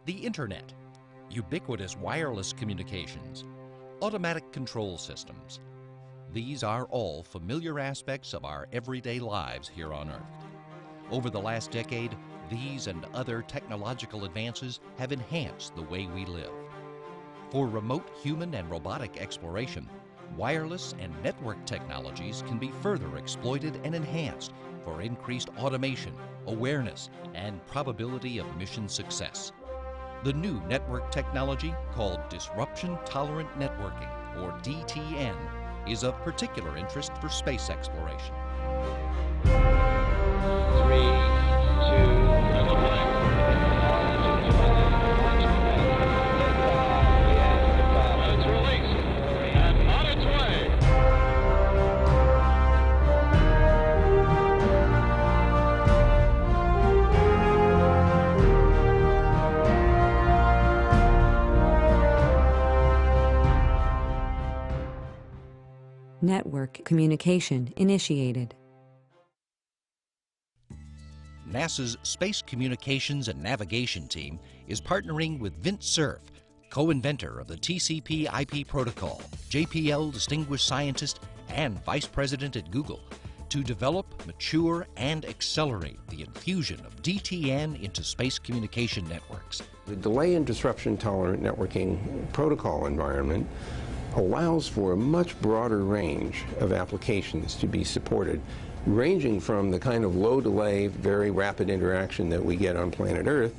the Internet, ubiquitous wireless communications, automatic control systems. These are all familiar aspects of our everyday lives here on Earth. Over the last decade, these and other technological advances have enhanced the way we live. For remote human and robotic exploration, wireless and network technologies can be further exploited and enhanced for increased automation, awareness, and probability of mission success. The new network technology, called Disruption Tolerant Networking, or DTN, is of particular interest for space exploration. 3, 2, and away. It's released and on its way. Network communication initiated. NASA's Space Communications and Navigation Team is partnering with Vint Cerf, co-inventor of the TCP/IP protocol, JPL Distinguished Scientist, and Vice President at Google, to develop, mature, and accelerate the infusion of DTN into space communication networks. The delay and disruption tolerant networking protocol environment allows for a much broader range of applications to be supported, ranging from the kind of low delay, very rapid interaction that we get on planet Earth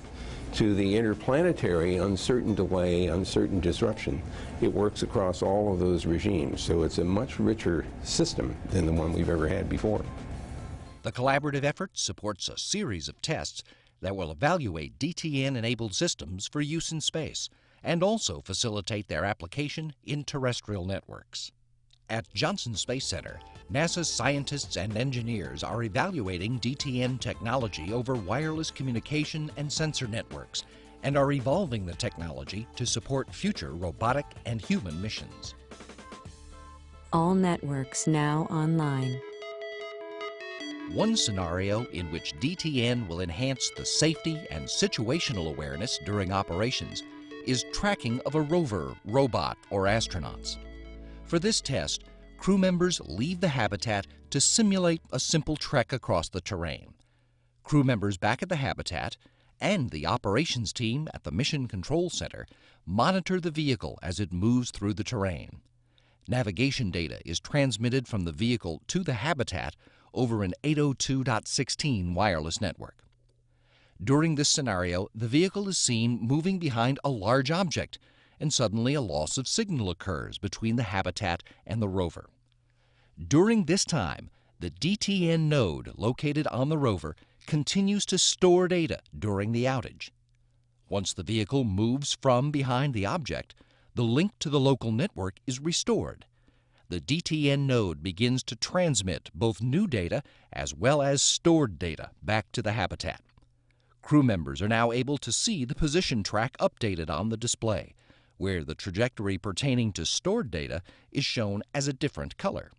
to the interplanetary uncertain delay, uncertain disruption. It works across all of those regimes, so it's a much richer system than the one we've ever had before. The collaborative effort supports a series of tests that will evaluate DTN-enabled systems for use in space and also facilitate their application in terrestrial networks. At Johnson Space Center, NASA's scientists and engineers are evaluating DTN technology over wireless communication and sensor networks and are evolving the technology to support future robotic and human missions. All networks now online. One scenario in which DTN will enhance the safety and situational awareness during operations is tracking of a rover, robot, or astronauts. For this test, crew members leave the habitat to simulate a simple trek across the terrain. Crew members back at the habitat and the operations team at the Mission Control Center monitor the vehicle as it moves through the terrain. Navigation data is transmitted from the vehicle to the habitat over an 802.16 wireless network. During this scenario, the vehicle is seen moving behind a large object, and suddenly a loss of signal occurs between the habitat and the rover. During this time, the DTN node located on the rover continues to store data during the outage. Once the vehicle moves from behind the object, the link to the local network is restored. The DTN node begins to transmit both new data as well as stored data back to the habitat. Crew members are now able to see the position track updated on the display, where the trajectory pertaining to stored data is shown as a different color.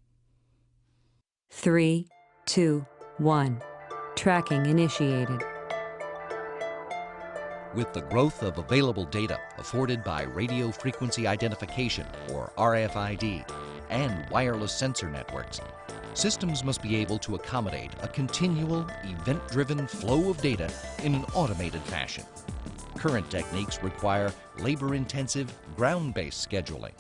3, 2, 1. Tracking initiated. With the growth of available data afforded by radio frequency identification, or RFID, and wireless sensor networks, systems must be able to accommodate a continual, event-driven flow of data in an automated fashion. Current techniques require labor-intensive, ground-based scheduling.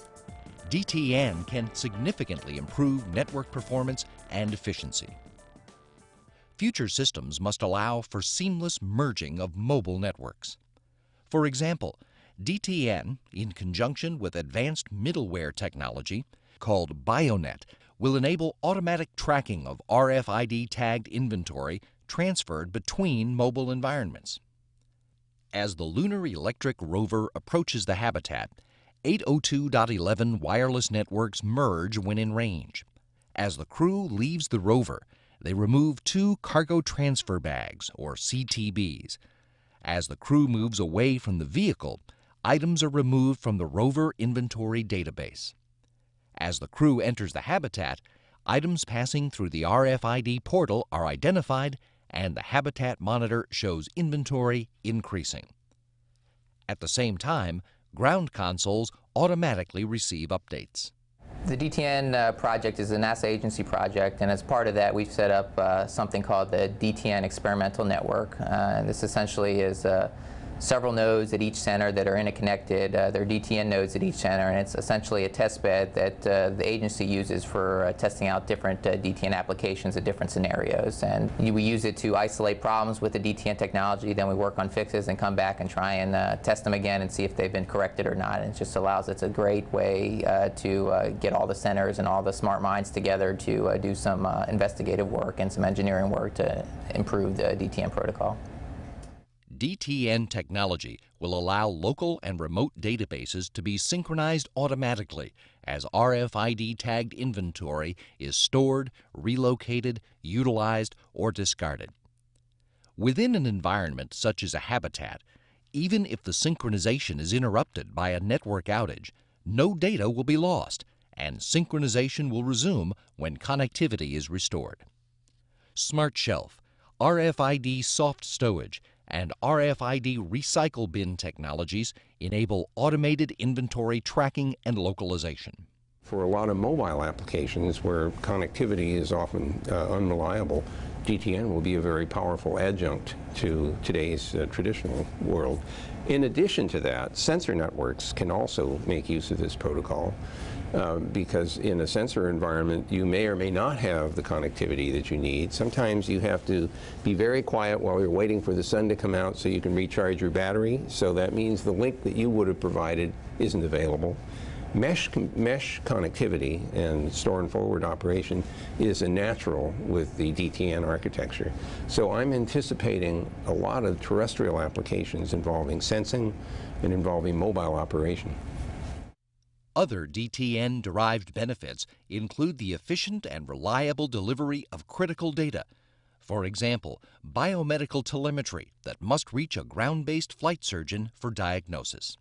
DTN can significantly improve network performance and efficiency. Future systems must allow for seamless merging of mobile networks. For example, DTN, in conjunction with advanced middleware technology called BioNet, will enable automatic tracking of RFID-tagged inventory transferred between mobile environments. As the Lunar Electric Rover approaches the habitat, 802.11 wireless networks merge when in range. As the crew leaves the rover, they remove 2 cargo transfer bags, or CTBs. As the crew moves away from the vehicle, items are removed from the rover inventory database. As the crew enters the habitat, items passing through the RFID portal are identified and the habitat monitor shows inventory increasing. At the same time, ground consoles automatically receive updates. The DTN project is a NASA agency project, and as part of that we've set up something called the DTN Experimental Network. And this essentially is several nodes at each center that are interconnected. There are DTN nodes at each center, and it's essentially a test bed that the agency uses for testing out different DTN applications at different scenarios. And we use it to isolate problems with the DTN technology, then we work on fixes and come back and try and test them again and see if they've been corrected or not. And it just allows, it's a great way to get all the centers and all the smart minds together to do some investigative work and some engineering work to improve the DTN protocol. DTN technology will allow local and remote databases to be synchronized automatically as RFID-tagged inventory is stored, relocated, utilized, or discarded. Within an environment such as a habitat, even if the synchronization is interrupted by a network outage, no data will be lost, and synchronization will resume when connectivity is restored. Smart Shelf, RFID soft stowage, and RFID recycle bin technologies enable automated inventory tracking and localization. For a lot of mobile applications where connectivity is often unreliable, DTN will be a very powerful adjunct to today's traditional world. In addition to that, sensor networks can also make use of this protocol because in a sensor environment you may or may not have the connectivity that you need. Sometimes you have to be very quiet while you're waiting for the sun to come out so you can recharge your battery, so that means the link that you would have provided isn't available. Mesh connectivity and store and forward operation is a natural with the DTN architecture. So I'm anticipating a lot of terrestrial applications involving sensing and involving mobile operation. Other DTN-derived benefits include the efficient and reliable delivery of critical data. For example, biomedical telemetry that must reach a ground-based flight surgeon for diagnosis.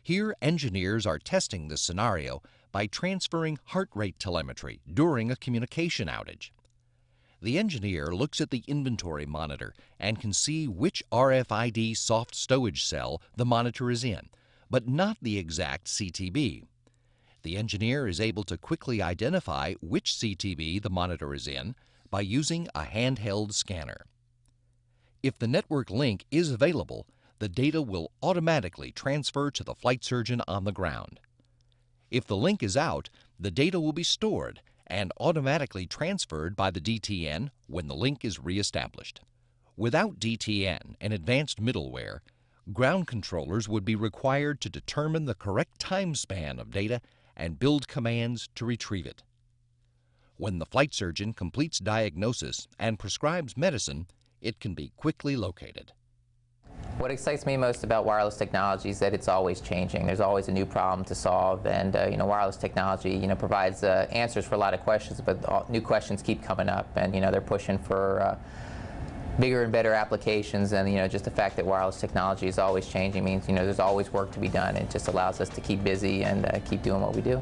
Here, engineers are testing this scenario by transferring heart rate telemetry during a communication outage. The engineer looks at the inventory monitor and can see which RFID soft stowage cell the monitor is in, but not the exact CTB. The engineer is able to quickly identify which CTB the monitor is in by using a handheld scanner. If the network link is available, the data will automatically transfer to the flight surgeon on the ground. If the link is out, the data will be stored and automatically transferred by the DTN when the link is reestablished. Without DTN and advanced middleware, ground controllers would be required to determine the correct time span of data and build commands to retrieve it. When the flight surgeon completes diagnosis and prescribes medicine, it can be quickly located. What excites me most about wireless technology is that it's always changing. There's always a new problem to solve, and wireless technology provides answers for a lot of questions, but new questions keep coming up, and they're pushing for bigger and better applications. And just the fact that wireless technology is always changing means there's always work to be done. It just allows us to keep busy and keep doing what we do.